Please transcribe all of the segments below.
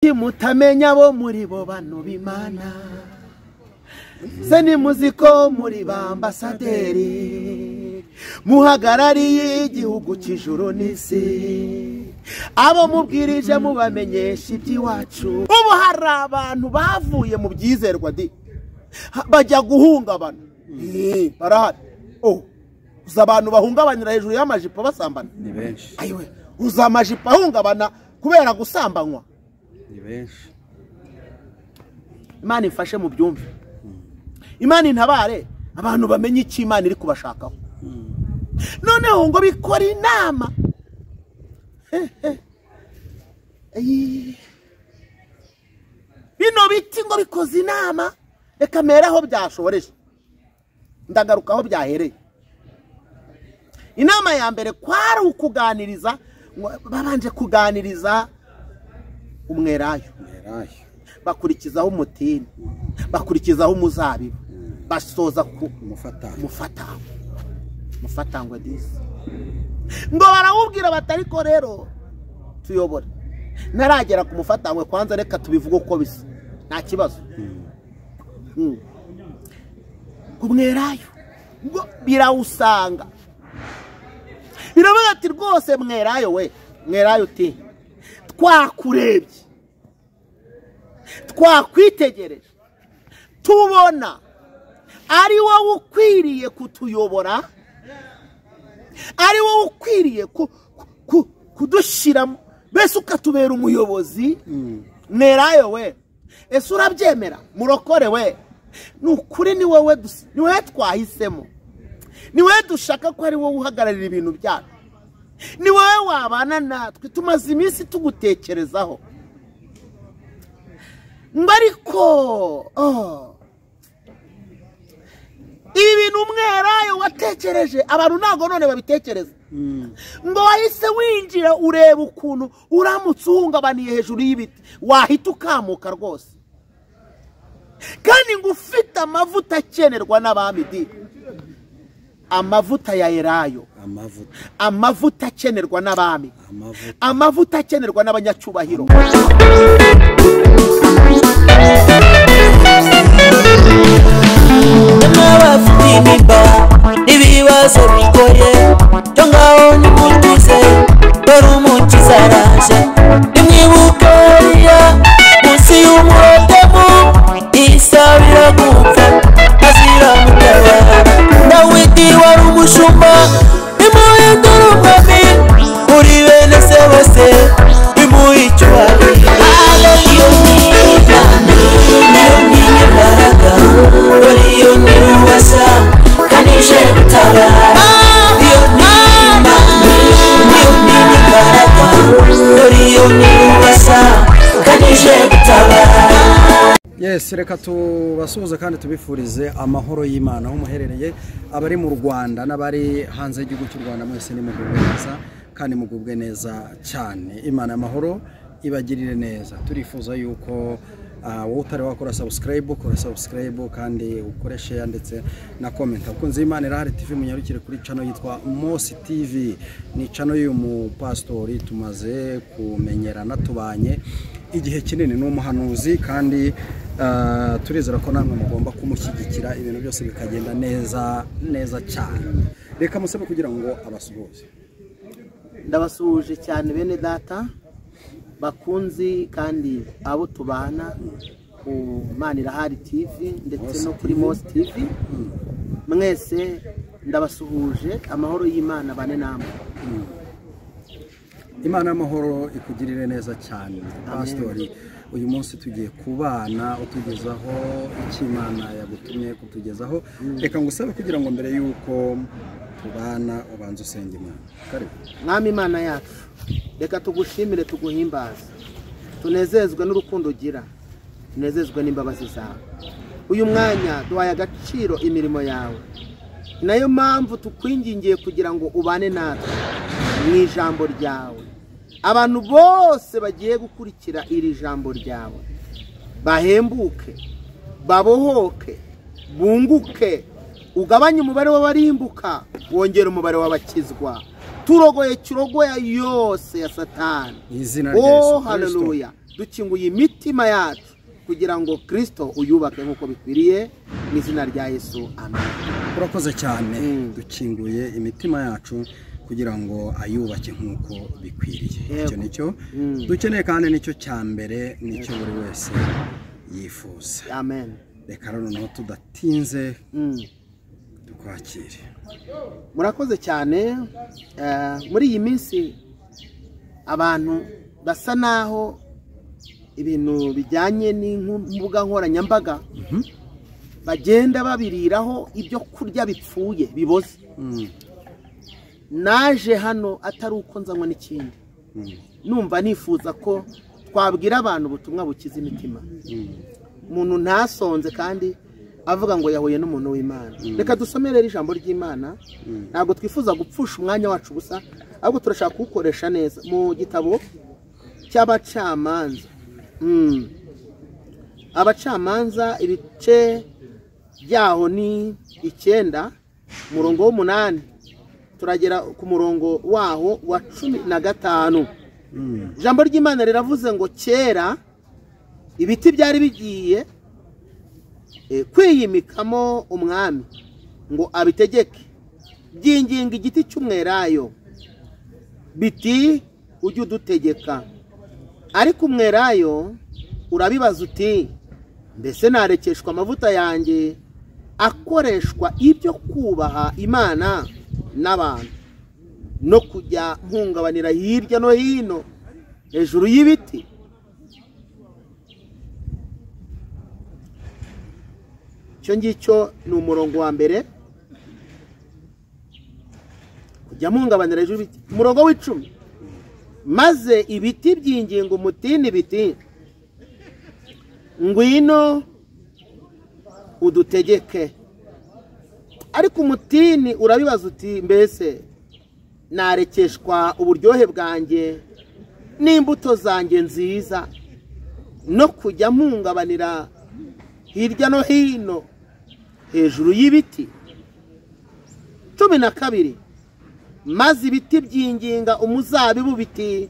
Mutamenya bo muri bo bano b'Imana se ni muziko muri ba ambasaderi muhagarariye igihugu cy'ijuru n'isi abo mubwirije mubamenyesha iby'iwacu ubu hari abantu bavuye mu byizerwa bajya guhungabana barahari uza abantu bahungabanyira hejuru y'amajipo basambana ni benshi ayiwe uza amajipo ahungabana kubera gusambanywa ni benshi. Imana ifashe mu byumve, Imana intabare abantu bamenye iki Imana iri kubashakaho. Noneho ngo bikora inama bino biti ngo bikoze inama reka meraho byashoboreje ndagaruka aho byahereye. Inama ya mbere kwari ukuganiriza, babanje kuganiriza umwerayo bakurikizaho umutini bakurikizaho umuzabibu basoza ku mufatangwe disi ngo barawubwira batariko rero tuyobora naragera ku mufatangwe kwanza reka tubivuga uko bisa nta kibazo. Kumwerayo ngo birawusanga biravuga ati rwose mwerayo we mwerayo uti twakurebye twakwitegereje tubona ari wowe ukwiriye kutuyobora, ari wowe ukwiriye kudushiramo bese ukatubera umuyobozi. Mwerayo we ese urabyemera murokore we nukuri ni wowe twahisemo, ni wowe dushaka ko ari wowe uhagararira ibintu byacu, ni wowe wabana natwe tumaze iminsi tugutekerezaho. Ariko ibi bintu umwerayo watekereje abantu ntago none babitekereza ngo wahise winjira ureba ukuntu uramutse uhungabaniye hejuru y'ibiti wahita ukamuka rwose, kandi ngo ufite amavuta akenerwa n'abami amavuta ya Elayo, amavuta akenerwa n'abami, amavuta akenerwa n'abanyacyubahiro. Ibibazo bigoye cyo ngaho nimutuze dore umukiza araje nimwibuke munsi y'umurotemu isabira gupfa azira mutabara Dawidi wari umushumba imuhindura umwami kuri bene se bose imuha icyubahiro. Iyo ni Imana niyo n'imbaraga dore iyo ni ubasha kanije gutabara. Iyo ni Imana niyo n'imbaraga dore iyo ni ubasha kanije gutabara. Yes, reka tubasuhuze kandi tubifurize amahoro y'Imana aho muherereye, abari mu Rwanda n'abari hanze y'igihugu cy'u Rwanda mwese ni mugubwe neza kandi mugubwe neza cyane. Imana amahoro ibagirire neza. Turifuza yuko wowe utari wakora subscribe kandi ukore share ndetse na comment. Ukunze Imana Irahari TV munyarukire kuri channel yitwa Mosi TV, ni channel y'umu pastori tumaze kumenyerana tubanye igihe kinini n'umuhanuzi kandi turizera ko namwe mugomba kumushyigikira ibintu byose bikagenda neza cyane. Reka musabe kugira ngo abasuhuze. Ndabasuhuje cyane bene data bakunzi kandi abo tubana ku Imana Irahari TV ndetse no kuri Mosi TV, mwese ndabasuhuje amahoro y'Imana bane namwe. Imana y'amahoro ikugirire neza cyane pastori. Uyu munsi tugiye kubana utugezaho icy'Imana yagutumye kutugezaho. Reka ngusabe kugira ngo mbere yuko tubana ubanze usenge Imana. Karibu Mwami Imana yacu, reka tugushimire tuguhimbaze, tunezezwe n'urukundo ugira, tunezezwe n'imbabazi zawe. Uyu mwanya duhaye agaciro imirimo yawe, nayo mpamvu tukwingingiye kugira ngo ubane natwe mu ijambo ryawe. Abantu bose bagiye gukurikira iri jambo ryawe bahembuke, babohoke, bunguke, ugabanye umubare w'abarimbuka wongera umubare w'abakizwa. Turogoye kirogoya yose ya Satani. Izina rya Yesu haleluya. dukinguye imitima yacu kugira ngo Kristo uyubake nk'uko bikwiriye mu izina rya Yesu amen. Urakoze cyane. Dukinguye imitima yacu kugira ngo ayubake nk'uko bikwiriye. Icyo nicyo dukeneye kandi nicyo cya mbere, nicyo buri wese yifuza. Amen. Reka noneho tudatinze tukwakire. Murakoze cyane. Muri iyi minsi abantu basa naho ibintu bijyanye n'imbuga nkoranyambaga bagenda babiriraho ibyo kurya bipfuye biboze. Naje hano atari uko nzanywa n'ikindi, numva nifuza ko twabwira abantu ubutumwa bukiza imitima. Umuntu ntasonze kandi avuga ngo yahuye n'umuntu w'Imana. Reka dusomere ijambo ry'Imana. Ntabwo twifuza gupfusha umwanya wacu gusa, ahubwo turashaka kuwukoresha neza mu gitabo cy'Abacamanza. Abacamanza ibice byaho ni 9, umurongo w'8 turagera ku murongo waho wa 15. Ijambo ry'Imana riravuze ngo kera ibiti byari bigiye kwiyimikamo umwami ngo abitegeke, byinginga igiti cy'umwelayo biti ujye udutegeka. Ariko umwelayo urabibaza uti mbese narekeshwa amavuta yanjye akoreshwa ibyo kubaha Imana n'abantu no kujya mpungabanira hirya no hino hejuru y'ibiti? Icyo ngicyo ni umurongo wa mbere, kujya mpungabanira hejuru y'ibiti. Umurongo w'10, maze ibiti byinginga umutini biti ngwino udutegeke. Ariko umutini urabibaza uti mbese narekeshwa uburyohe bwanjye n'imbuto zanjye nziza no kujya mpungabanira hirya no hino hejuru y'ibiti? 12, maze ibiti byinginga umuzabibu biti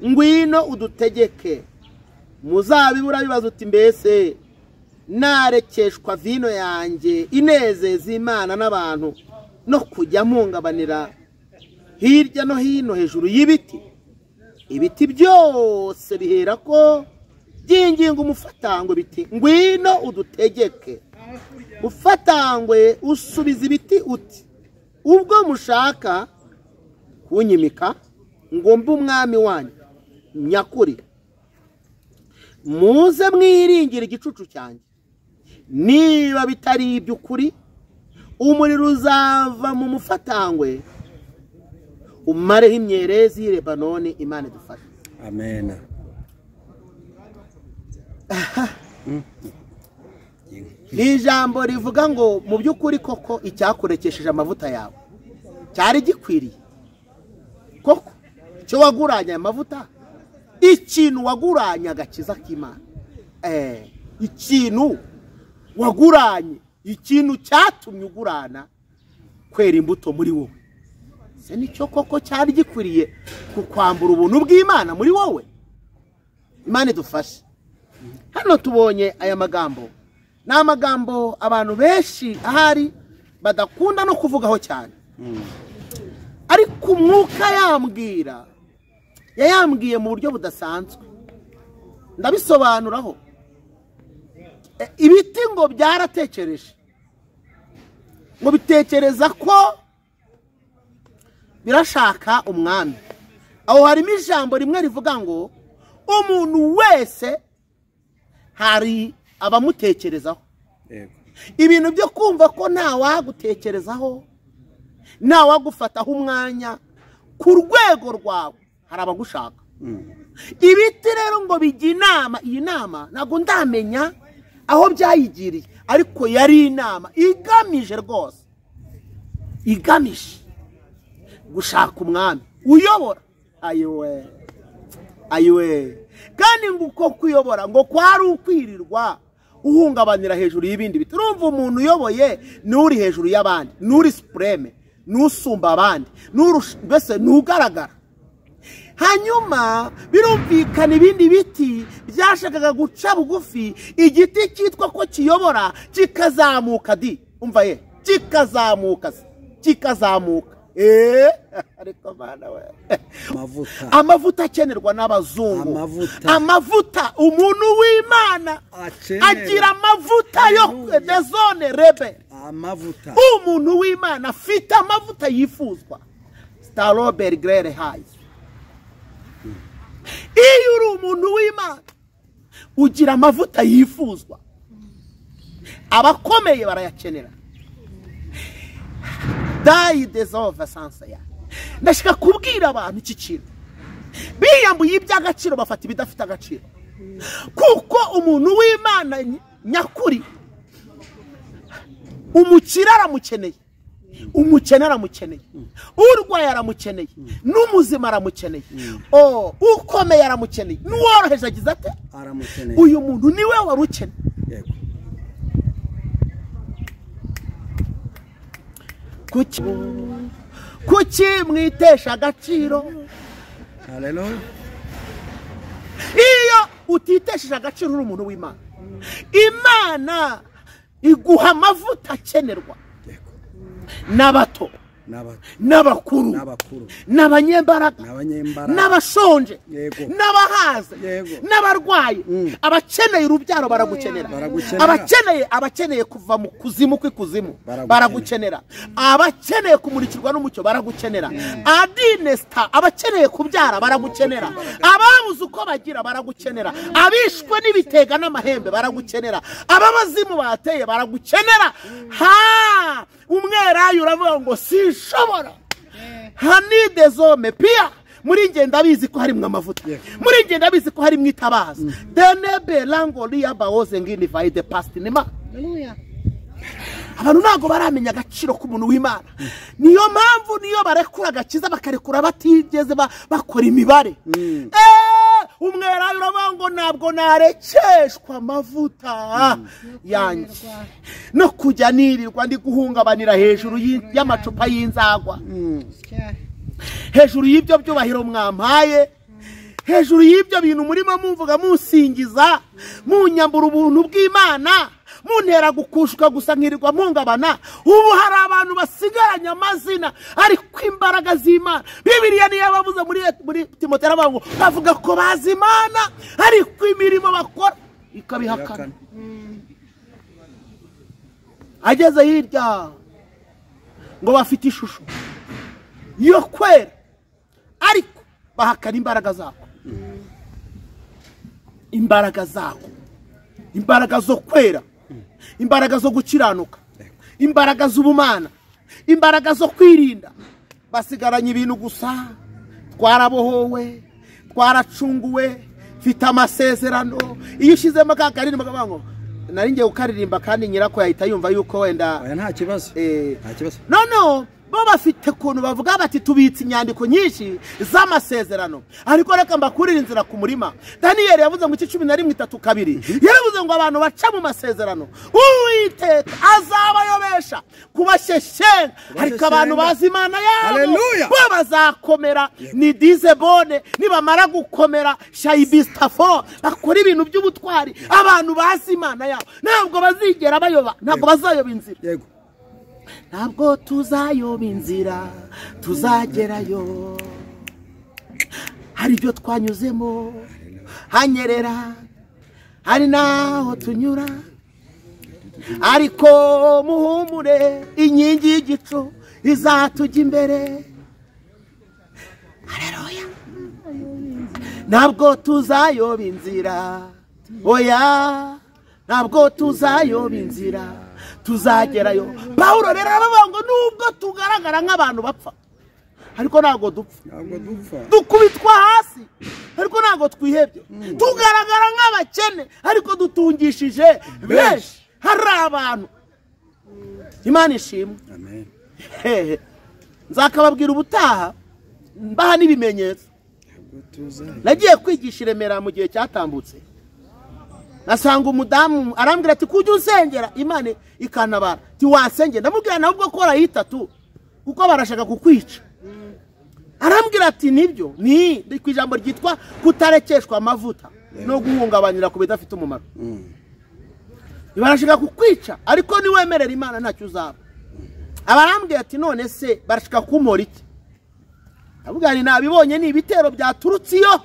ngwino udutegeke. Umuzabibu urabibaza uti mbese narekeshwa vino yanjye inezeza Imana n'abantu no kujya mpungabanira hirya no hino hejuru y'ibiti? Ibiti byose bihera ko byinginga umufatangwe biti ngwino udutegeke. Ufatangwe usubiza ibiti uti ubwo mushaka kunyimika ngo mbe umwami wanyu nyakuri, muze mwiringire igicucu cyanjye. Niba bitari iby'ukuri, umuriro uzava mu mufatangwe umareho imyerezi y'i Lebanoni. Imana idufashe. Amen. Ijambo rivuga ngo mu by'ukuri koko icyakurekesheje amavuta yawe cyari gikwiriye koko cyo waguranya amavuta? Ikintu waguranya agakiza k'Imana, ikintu waguranye, ikintu cyatumye ugurana kwera imbuto muri wowe, se nicyo koko cyari gikwiriye kukwambura ubuntu bw'Imana muri wowe? Imana idufashe. Hano tubonye aya magambo, ni amagambo abantu benshi ahari badakunda no kuvugaho cyane, ariko umwuka yayambwiye mu buryo budasanzwe. Ndabisobanuraho. Ibiti ngo byaratekereje, ngo bitekereza ko birashaka umwami. Aho harimo ijambo rimwe rivuga ngo umuntu wese hari abamutekerezaho. Ibintu byo kumva ko nta wagutekerezaho, nta wagufataho umwanya ku rwego rwawe, hari abagushaka. Ibiti rero ngo bijya inama. Iyi nama ntabwo ndamenya aho byayigiriye, ariko yari inama igamije rwose, igamije gushaka umwami uyobora. Ayiwe kandi ngo uko kuyobora ngo kwari ukwirirwa uhungabanira hejuru y'ibindi biti. Urumva umuntu uyoboye n'uri hejuru y'abandi, n'uri supreme, n'usumba abandi, mbese n'ugaragara. hanyuma birumvikana ibindi biti byashakaga guca bugufi, igiti cyitwa ko kiyobora kikazamuka umva ye, kikazamuka ariko bana we amavuta akenerwa n'abazungu, amavuta umuntu w'Imana agira amavuta yo dezone rebe, umuntu w'Imana afite amavuta yifuzwa. Star Robert Grere Hayes, iyo uri umuntu w'Imana ugira amavuta yifuzwa, abakomeye barayakenera. Die deserve sansa ya. Ndashaka kubwira abantu iki kintu, biyambuye iby'agaciro bafata ibidafite agaciro, kuko umuntu w'Imana nyakuri umukira aramukeneye, umukene aramukeneye, urwaye aramukeneye, n'umuzima aramukeneye, ukomeye aramukeneye, n'uworoheje agize ate aramukeneye. Uyu muntu niwe warukeneye. Kuki mwitesha agaciro? Haleluya. Iyo utitesheje agaciro uri umuntu w'Imana, Imana iguha amavuta akenerwa n'abato, n'abakuru, n'abanyembaraga, n'abashonje, n'abahaze, n'abarwaye, abakeneye urubyaro baragukenera, abakeneye kuva mu kuzimu kw'ikuzimu baragukenera, abakeneye kumurikirwa n'umucyo baragukenera, adinesta abakeneye kubyara baragukenera, ababuze uko bagira baragukenera, abishwe n'ibitega n'amahembe baragukenera, ababazimu bateye baragukenera. Umwerayo uravuga ngo sinshobora, hanide zome pia muri ngenda abizi ko hari amavuta, muri ngenda abizi ko hari mwitabaza denebe lango liya baoze ngini vaide past nima. Haleluya. Abantu ntago baramenya agaciro k'umuntu w'Imana, niyo mpamvu niyo barekura agakiza bakarekura batigeze bakora imibare. Umwerayo uravuga ngo ntabwo narekeshwa amavuta yanjye no kujya nirirwa ndi guhungabanira hejuru y'amacupa y'inzagwa, hejuru y'ibyo byubahiro mwampaye, hejuru y'ibyo bintu murimo mumvuga musingiza, munyambura ubuntu bw'Imana, muntera gukushuka gusa nkirirwa mpungabana. Ubu hari abantu basigaranye amazina ariko imbaraga z'Imana, Bibiliya niyo yabavuze muri Timoteyo ngo bavuga ko bazi Imana ariko imirimo bakora ikabihakana. Ageze hirya ngo bafite ishusho yo kwera ariko bahakana imbaraga zako, imbaraga zo kwera, imbaraga zo gukiranuka, imbaraga z'ubumana, imbaraga zo kwirinda. Basigaranye ibintu gusa, twarabohowe, twaracunguwe, mfite amasezerano. Iyo ushizemo kakaririmba kabango nari ngiye ukaririmba kandi nyirako yahita yumva yuko wenda nta kibazo, nta kibazo. No bo bafite kuntu bavuga bati tubitse inyandiko nyinshi z'amasezerano, ariko reka mbakurira inzira ku murima. Daniyeli yavuze mu 11:3 yaravuze ngo abantu baca mu masezerano Uwiteka azabayobesha kubasheshenga, ariko abantu bazi Imana yabo bo bazakomera. Ni dizebone nibamara gukomera shayibistafo bakora ibintu by'ubutwari. Abantu bazi Imana yabo ntabwo bazigera bayoba, ntabwo bazayoba inzira. Yego, ntabwo tuzayoba inzira, tuzagerayo. Hari ibyo twanyuzemo hanyerera, hari naho tunyura, ariko muhumure inkingi y'igicu izatujya imbere. Haleluya. Ntabwo tuzayoba inzira, oya ntabwo tuzayoba inzira, tuzagerayo. Pawulo rero aravuga ngo nubwo tugaragara nk'abantu bapfa ariko ntago dupfa, dukubitwa hasi ariko ntago twihebye, tugaragara nk'abakene ariko dutungishije benshi. Hari abantu Imana ishimwe. amen. Nzakababwira ubutaha mbaha n'ibimenyetso. Nagiye kwigisha i Remera mu gihe cyatambutse, nasanga umudamu arambwira ati kujya usengera Imana ikantabara. Ti wasengera? Ndamubwira nabwo ko arayitatu kuko barashaka kukwica. arambwira ati nibyo ni ku ijambo ryitwa kutarekeshwa amavuta no guhungabanira ku bidafite umumaro. Barashaka kukwica ariko niwemerera Imana ntacyo uzaba. Abarambwira ati none se barashaka kumora iki? Avuga ni nabibonye ni ibitero byaturutse iyo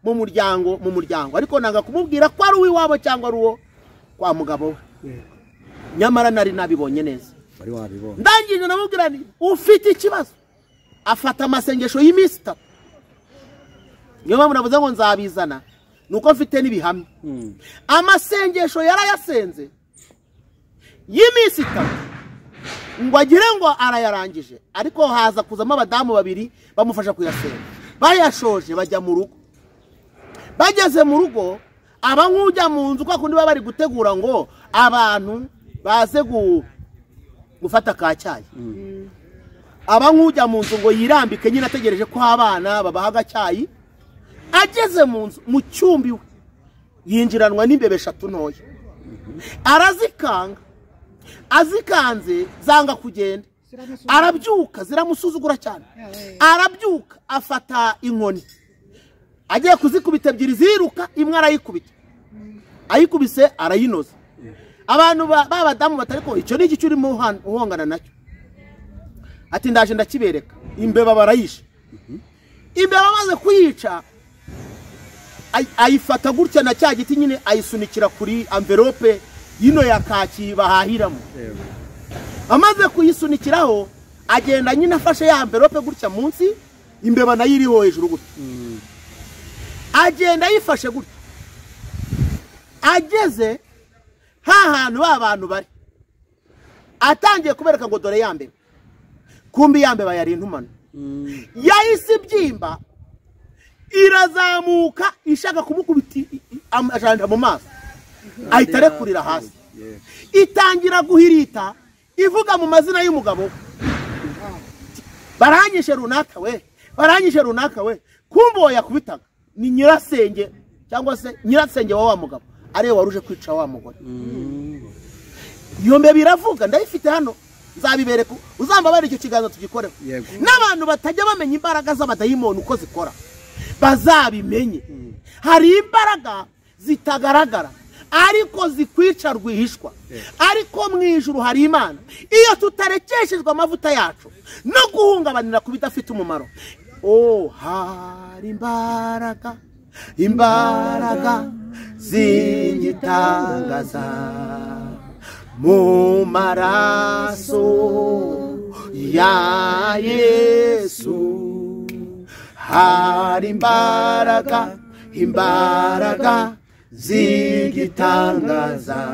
mu muryango ariko nanga kumubwira ko ari uw'iwabo cyangwa ari uwo kwa mugabo we. Nyamara nari nabibonye neza. Bari wabibonye. Ndangije namubwira ni ufite ikibazo. Afata amasengesho y'iminsi 3. Niyo mpamvu navuze ngo nzabizana nuko mfite n'ibihamya. Amasengesho yarayasenze y'iminsi 3 ngo agire ngo arayarangije ariko haza kuzamo abadamu 2 bamufasha kuyasenga. Bayashoje bajya mu rugo. Bageze mu rugo aba nk'ujya mu nzu kwa kundi baba bari gutegura ngo abantu baze gufata kacyayi. Aba nk'ujya mu nzu ngo yirambike nyine ategereje ko abana babahaga cyayi. Ageze mu nzu mu cyumbi we yinjiranwa n'imbebe 3 ntoya. Arazikanga azikanze zanga kugenda. Arabyuka ziramusuzugura cyane. Arabyuka afata inkoni agiye kuzikubita 2 ziruka imwe arayikubita. Ayikubise arayinoza. Abantu babadamu batari ko icyo ni iki cyuri mu uhongana nacyo. Ati ndaje ndakibereka. Imbeba barayisha. Imbeba maze kuyica ayifata gutya na cya giti nyine ayisunikira kuri envelope yino ya kaki bahahiramo. Amaze kuyisunikiraho agenda nyine afashe ya envelope gutya munsi imbeba nayo iriho hejuru gutya. Agenda yifashe gutya. Ageze hantu abantu bari. Atangiye kubereka ngo dore yambeba. Kumbi yambeba yari intumano. Yahise byimba irazamuka ishaka kumukubita amajanja mu maso. Ahita arekurira hasi. Itangira guhirita ivuga mu mazina y'umugabo. Baranyishe runaka we. Kumbo yakubitaga ni nyirasenge cyangwa se nyirasenge wa mugabo areba waruje kwica wa mugore. Iyo mbe biravuga ndayifite hano nzabibereka uzamba bari icyo kiganza tugikoreho. N'abantu batajya bamenya imbaraga z'abadayimoni uko zikora bazabimenye. Hari imbaraga zitagaragara ariko zikwica rwihishwa. Ariko mu ijuru hari Imana. Iyo tutarekeshejwe amavuta yacu no guhungabanira ku bidafite umumaro. Hari imbaraga zingitangaza mu maraso ya Yesu. Hari imbaraga zigitangaza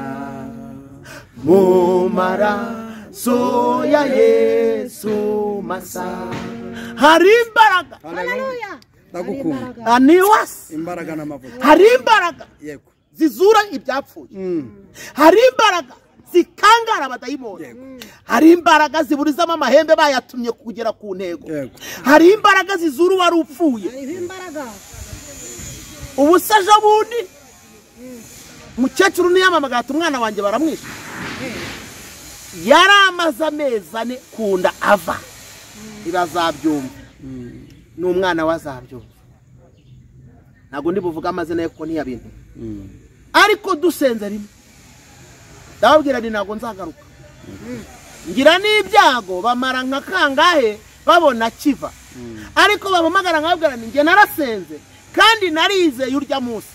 mu maraso ya Yesu masa. Hari imbaraga. Haleluya. Ndagukunda. Aniwas. Imbaraga n'amavuta. Hari imbaraga. Yego. Zizura ibyapfuye. Hari imbaraga zikangara abadayimoni. Hari imbaraga ziburizamo amahembe bayatumye kugera ku ntego. Hari imbaraga zizura uwari upfuye. Hari imbaraga. Ubusaje bundi mukecuru niyamamagara umwana wanjye baramwisha. Yaramaze amezi 4 kunda ava. Irazabyumva. N'umwana wazabyumva. Ntago ndi buvuga amazina ye ko ntiyabintu. Ariko dusenze rimwe. Ndababwira ni ntago nzagaruka. Ngira n'ibyago bamara nka kangahe babona kiva. Ariko babamagara nkabwira ni nge narasenze kandi narize yurya munsi.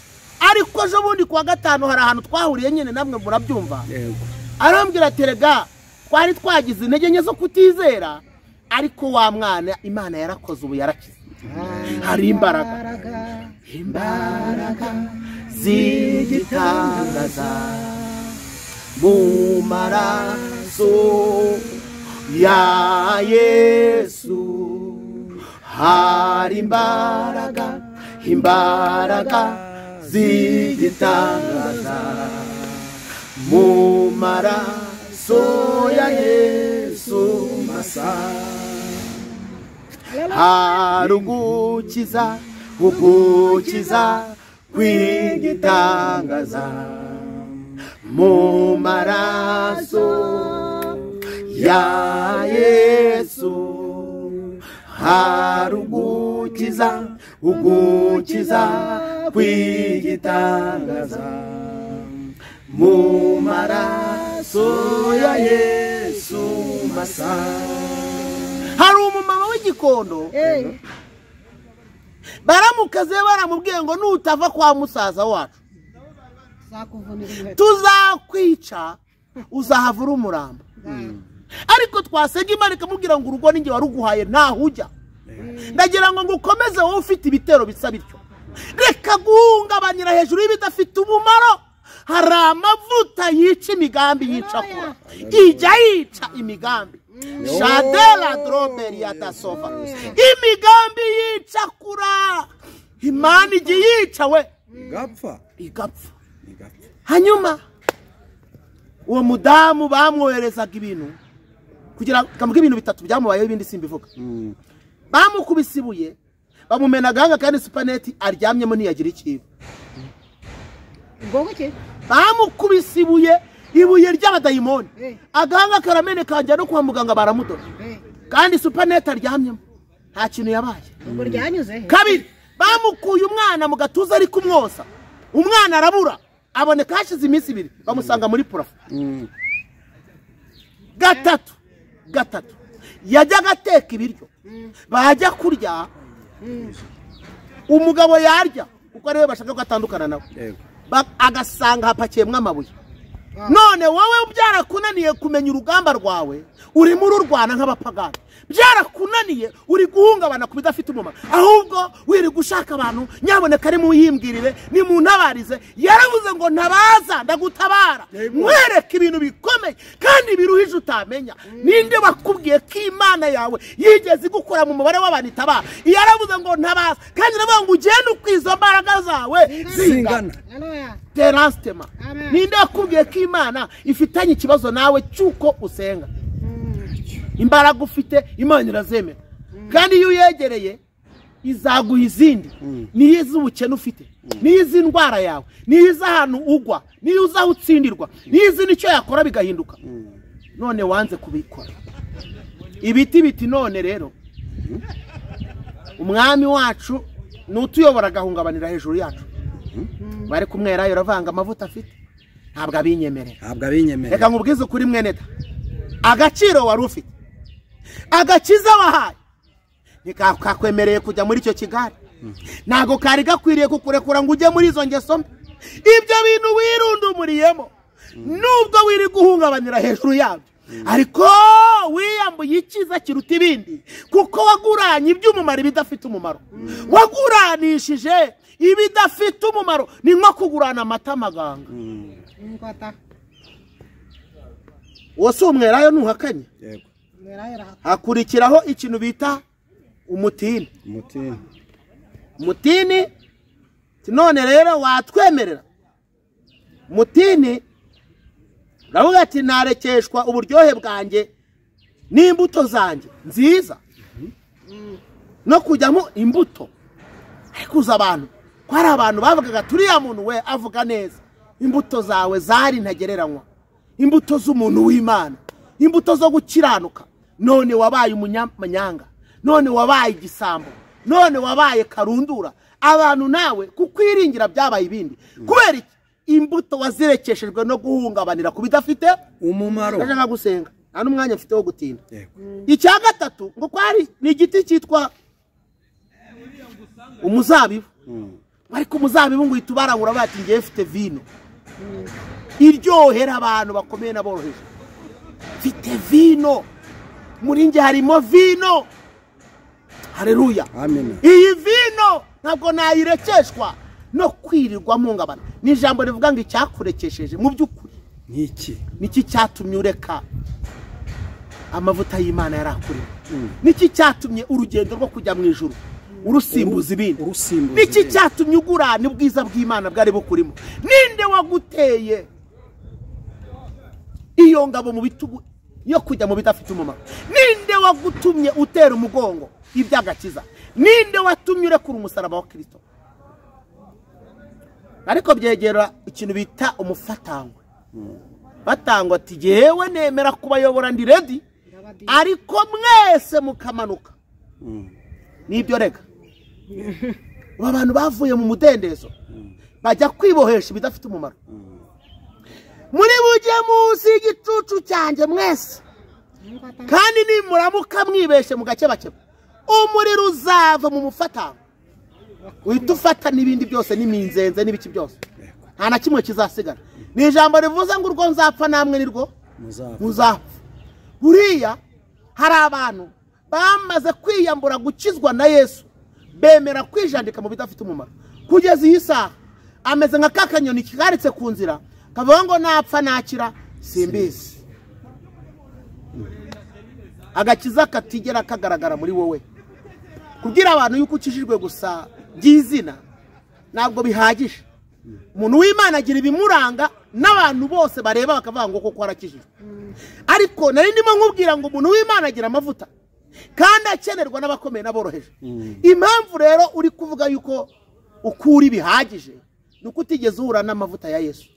Ariko jo bundi kwa gatano hari ahantu twahuriye nyene namwe murabyumva. Arambwira terega twari twagize intege nke zo kutizera ariko wa mwana Imana yarakoze ubu yarakize. Hari imbaraga zigitangaza mu maraso ya Yesu. Hari imbaraga zigitangaza mu maraso ya Yesu masa. Hari ugukiza kwigitangaza mu maraso ya Yesu. hari ugukiza kwigitangaza mu maraso ya Yesu masa. Hari umumama w'igikondo baramukaze baramubwiye ngo nutava kwa musaza wacu tuzakwica uzahavura umurambo. Ariko twasenga Imana ikamubwira ngo urugo ninjye waruguhaye ntaho ujya. Ndagira ngo ukomeze wowe ufite ibitero bisa bityo, reka guhungabanyira hejuru y'ibidafite umumaro. Hari amavuta yica imigambi yica kura, ijya yica imigambi. Shadela droberi ya dasova, imigambi yica kura, Imana ijya yica we igapfa. Hanyuma uwo mudamu bamwoherezaga ibintu kugira kamuga ibintu bitatu byamubayeho, ibindi simbivuga. Bamukubisibuye bamumena gahanga kandi supaneti aryamyemo ntiyagira ikiba. Bamukubisibuye ibuye ry'abadayimoni, agahanga karamene kanje no kwa muganga baramudoda, kandi supaneti aryamyemo nta kintu yabaye. Kabiri, bamukuye umwana mu gatuza ari kumwosa, umwana arabura, aboneka hashize iminsi 2, bamusanga muri purafu. Gatatu yajya gateka ibiryo, bajya kurya, umugabo yarya kuko ariwe bashaka gatandukana nawe, agasanga hapakiyemwe amabuye. None wowe byarakunaniye kumenya urugamba rwawe, uri muri urwana nk'abapagani. Byarakunaniye uri guhungabana ku bidafite umumaro, ahubwo wiri gushaka abantu nyaboneka ari mu yimbwirire ni mu ntabarize. Yaravuze ngo ntabaza ndagutabara, mwereke ibintu bikomeye kandi biruhije utamenya. Ninde bakubwiye ko Imana yawe yigeze gukora mu mubare w'abantu itabara? Yaravuze ngo ntabaza, kandi navuga ngo ugende ukwizo mbaraga zawe zingana. Terastema, ninde yakubwiye ko Imana ifitanye ikibazo nawe cyuko usenga? Imbaraga ufite Imana irazemera, kandi iyo uyegereye izaguha izindi. Niyo iz'ubukene ufite, niyo izi ndwara yawe, niyo izi ahantu ugwa, niyo uzaho utsindirwa, niyo izi nicyo yakora bigahinduka. None wanze kubikora ibiti none rero umwami wacu n'utuyobora gahungabanira hejuru yacu. Bari kumwerayo ravanga amavuta afite ntabwo abinyemerera. Reka nkubwize kuri mwene da, agaciro wari ufite, agakiza wahaye nikakwemereye kujya muri icyo kigari, ntago kari gakwiriye kukurekura ngo ujye muri izo ngeso mbi. Ibyo bintu wirundumuriyemo nubwo wiri guhungabanira hejuru yabyo, ariko wiyambuye icyiza kiruta ibindi, kuko waguranye iby'umumaro bidafite umumaro. Waguranishije ibidafite umumaro, ni nko kugurana amata maganga. Wose umwerayo ntuhakanye. Hakurikiraho ikintu bita umutini. None rero watwemerera mutini, ravuga ati narekeshwa uburyohe bwanjye n'imbuto zanjye nziza no kujyamo imbuto. Arikuza abantu ko ari abantu bavugaga turiya muntu we avuga neza, imbuto zawe zari ntagereranywa, imbuto z'umuntu w'Imana, imbuto zo gukiranuka. None wabaye umunyamanyanga, none wabaye igisambo, none wabaye karundura. Abantu nawe kukwiringira byabaye ibindi. Kubera iki? Imbuto wazirekeshejwe no guhungabanira ku bidafite umumaro. Ndashaka gusenga, nta n'umwanya mfite wo gutinda. Icya gatatu ngo kwari ni igiti cyitwa umuzabibu. Ariko umuzabibu ngo itubarangura bati ngiye mfite vino iryohera abantu bakomeye naboroheje. Mfite vino, muri nge harimo vino. Haleluya, amen. Iyi vino ntabwo nayirekeshwa no kwirirwa mpungabana. Ni ijambo rivuga ngo icyakurekesheje mu by'ukuri niki cyatumye ureka amavuta y'Imana yarakuri? Niki cyatumye urugendo rwo kujya mu ijuru urusimbuza ibindi? Niki cyatumye ugurana ubwiza bw'Imana bwari bukurimo? Ninde waguteye iyo ngabo mu bitugu yo kujya mu bidafite umumaro? Ninde wagutumye utera umugongo ibyagakiza? Ninde watumye urekura umusaraba wa Kristo? Ariko byegera ikintu bita umufatangwe. Batangwa ati jewe nemera kubayobora ndi ready, ariko mwese mukamanuka nibyo reka abantu bavuye mu mudendezo bajya kwibohesha ibidafite umumaro muri bujye munsi y'igicucu cyanjye mwese kandi nimuramuka mwibeshe mu gake bake umuriro uzava mu mufatano uhita ufata n'ibindi byose n'iminzenze n'ibiki byose nta na kimwe kizasigara ni ijambo rivuze ngo urwo nzapfa namwe nirwo muzapfa buriya hari abantu bamaze kwiyambura gukizwa na Yesu bemera kwijandika mu bidafite umumaro kugeza iyi saha ameze nka kakanyoni kikaritse ku nzira kavuga ngo napfa nakira simbizi agakiza katigera kagaragara muri wowe kugira abantu yuko ukijijwe gusa by'izina ntabwo bihagije umuntu w'Imana agira ibimuranga n'abantu bose bareba bakavuga ngo koko arakijijwe ariko nari ndimo nkubwira ngo umuntu w'Imana agira amavuta kandi akenerwa n'abakomeye n'aboroheje impamvu rero uri kuvuga yuko ukuri bihagije nuko utigeze uhura n'amavuta ya Yesu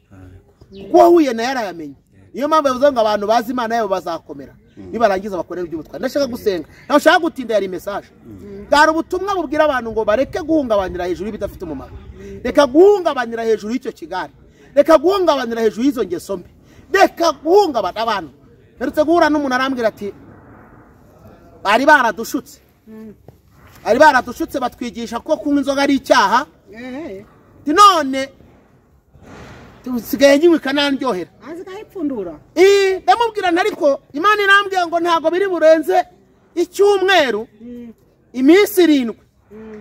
kuko wahuye na yarayamenye niyo mpamvu yavuze ngo abantu bazi Imana yabo bazakomera nibarangiza bakorera iby'ubutwari ndashaka gusenga ndashaka gutinda yari message bwari ubutumwa bubwira abantu ngo bareke guhungabanira hejuru y'ibidafite umumaro reka guhungabanira hejuru y'icyo kigari reka guhungabanira hejuru y'izo ngeso mbi reka guhungabana abantu herutse guhura n'umuntu arambwira ati bari baradushutse batwigisha ko kunywa inzoga ari icyaha none tusigaye nyinywe kanandyohera azikayipfundura ndamubwira ariko Imana irambwiye ngo ntago biri burenze icyumweru iminsi 7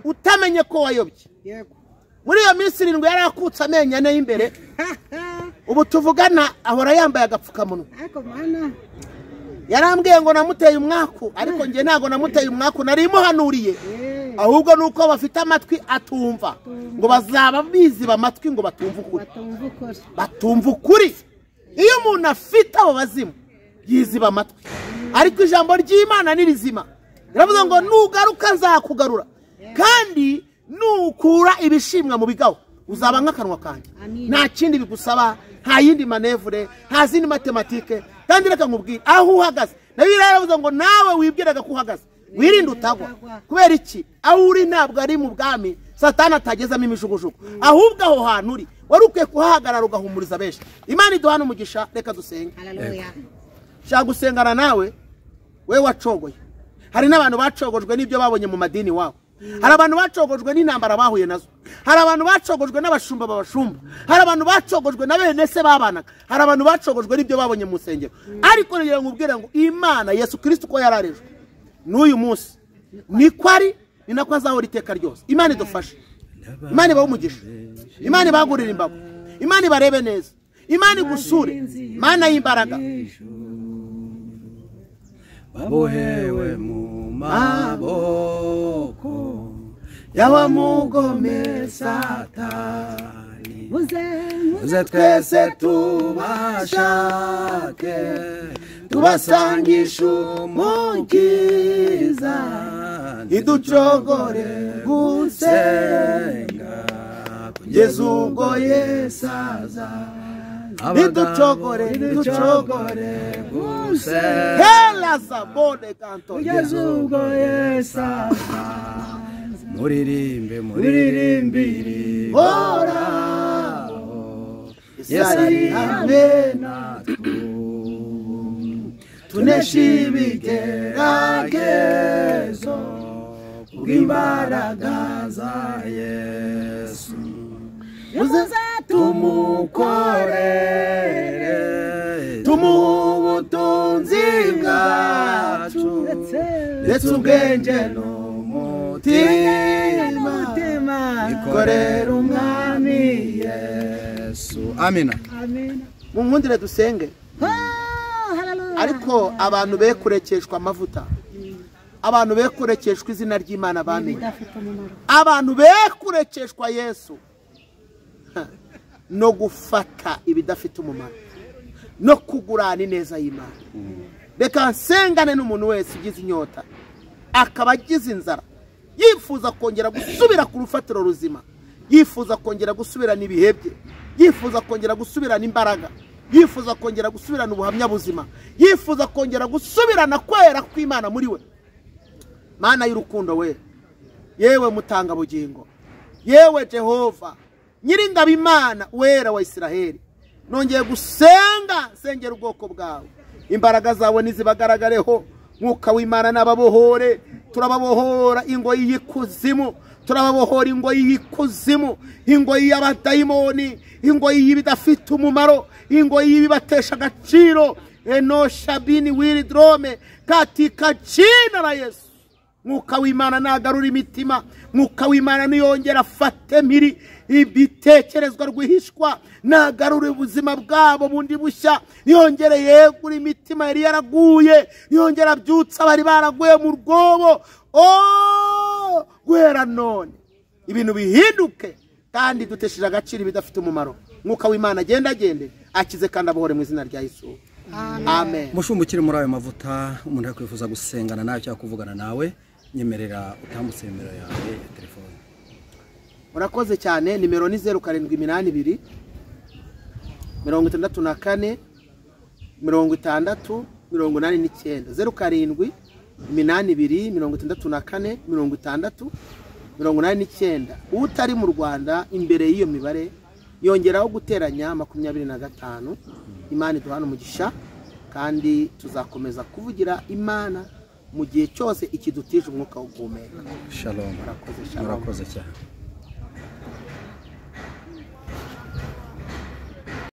utamenye ko wayobye yego muri iyo minsi 7 yarakutse amenyo ane y'imbere ubu tuvugana ahora yambaye agapfukamunwa ariko mana yarambwiye ngo namuteye umwaku ariko ngiye ntago namuteye umwaku nari muhanuriye ahubwo nuko bafite amatwi atumva ngo bazaba biziba amatwi ngo batumva ukuri iyo umuntu afite abo bazimu yiziba amatwi ariko ijambo ry'Imana ni rizima ravuze ngo nugaruka nzakugarura kandi nukura ibishimwa mu bigaho uzaba nk'akanwa kanjye nta kindi bigusaba nta yindi manevure nta zindi matematike kandi reka nkubwire aho uhagaze nabi yaravuze ngo nawe wibwiraga ko uhagaze wirinde utagwa kubera iki aho uri ntabwo ari mu bwami Satani atagezamo imijugujugu ahubwo aho hantu uri wari ukwiye kuhahagarara ugahumuriza benshi Imana iduhana umugisha reka dusenge shaka gusengana nawe we wacogoye hari n'abantu bacogojwe n'ibyo babonye mu madini wabo hari abantu bacogojwe n'intambara bahuye nazo hari abantu bacogojwe n'abashumba babashumba hari abantu bacogojwe na bene se babanaga hari abantu bacogojwe n'ibyo babonye mu nsengero ariko rero nkubwira ngo Imana Yesu Kristo ko yararejwe n'uyu munsi niko ari ni nako azahora iteka ryose Imana idufashe Imana ibahe umugisha Imana ibagurira imbago Imana ibarebe neza Imana igusure Imana y'imbaraga babohewe mu maboko y'abamugome Satani muze twese tubashake tubasangisha umukiza iducogore gusenga kugeza ubwo Yesu aza iducogore gusenga hela sabone kanto kugeza ubwo Yesu aza muririmbire horaho Yesu ari hamwe natwe tunesha ibigeragezo kubw'imbaraga za Yesu muze tumukorere tumuhe ubutunzi bwacu ndetse ubwenge n'umutima ikorera umwami Yesu amina munkundire dusenge ariko abantu be kurekeshwa amavuta abantu be kurekeshwa izina ry'Imana bamenye abantu be kurekeshwa Yesu no gufata ibidafite umumaro no kugurana ineza y'Imana reka nsengane n'umuntu wese ugize inyota akaba agize inzara yifuza kongera gusubira ku rufatiro ruzima yifuza kongera gusubirana ibihe bye yifuza kongera gusubirana imbaraga yifuza kongera gusubirana ubuhamya buzima yifuza kongera gusubirana kwera kw'Imana muri we mana y'urukundo we, yewe mutanga bugingo, yewe Jehova nyiringabo Imana wera wa Isiraheli, nongeye gusenga nsengera ubwoko bwawe, imbaraga zawe nizibagaragareho, mwuka w'Imana nababohore, turababohora ingoyi y'ikuzimu, turababohora ingoyi y'ikuzimu, ingoyi y'abadayimoni, ingoyi y'ibidafite umumaro, ingoyi y'ibibatesha agaciro, enosha bini wiridrome katika jina la Yesu. Mwuka w'Imana nagarura imitima, mwuka w'Imana niyongera afate mpiri ibitekerezwa rwihishwa, nagarura ubuzima bwabo bundi bushya, niyongere yegura imitima yari yaraguye, niyongera abyutsa bari baraguye mu rwobo, guhera none ibintu bihinduke kandi dutesheje agaciro bidafite umumaro. Mwuka w'Imana agende akize kandi abohore mu izina rya Yesu. Amen. Mushumba ukiri muri ayo mavuta, umuntu yakwifuza gusengana nawe cyangwa kuvugana nawe, nyemerera utambutse nimero yawe ya telefone. Murakoze cyane, nimero ni 0782 64 60 89 0782 64 60 89. Utari mu Rwanda imbere y'iyo mibare yongeraho guteranya 25. Imana iduhana umugisha kandi tuzakomeza kuvugira Imana mu gihe cyose ikidutije umwuka wo guhumeka. Shalom. Murakoze cyane.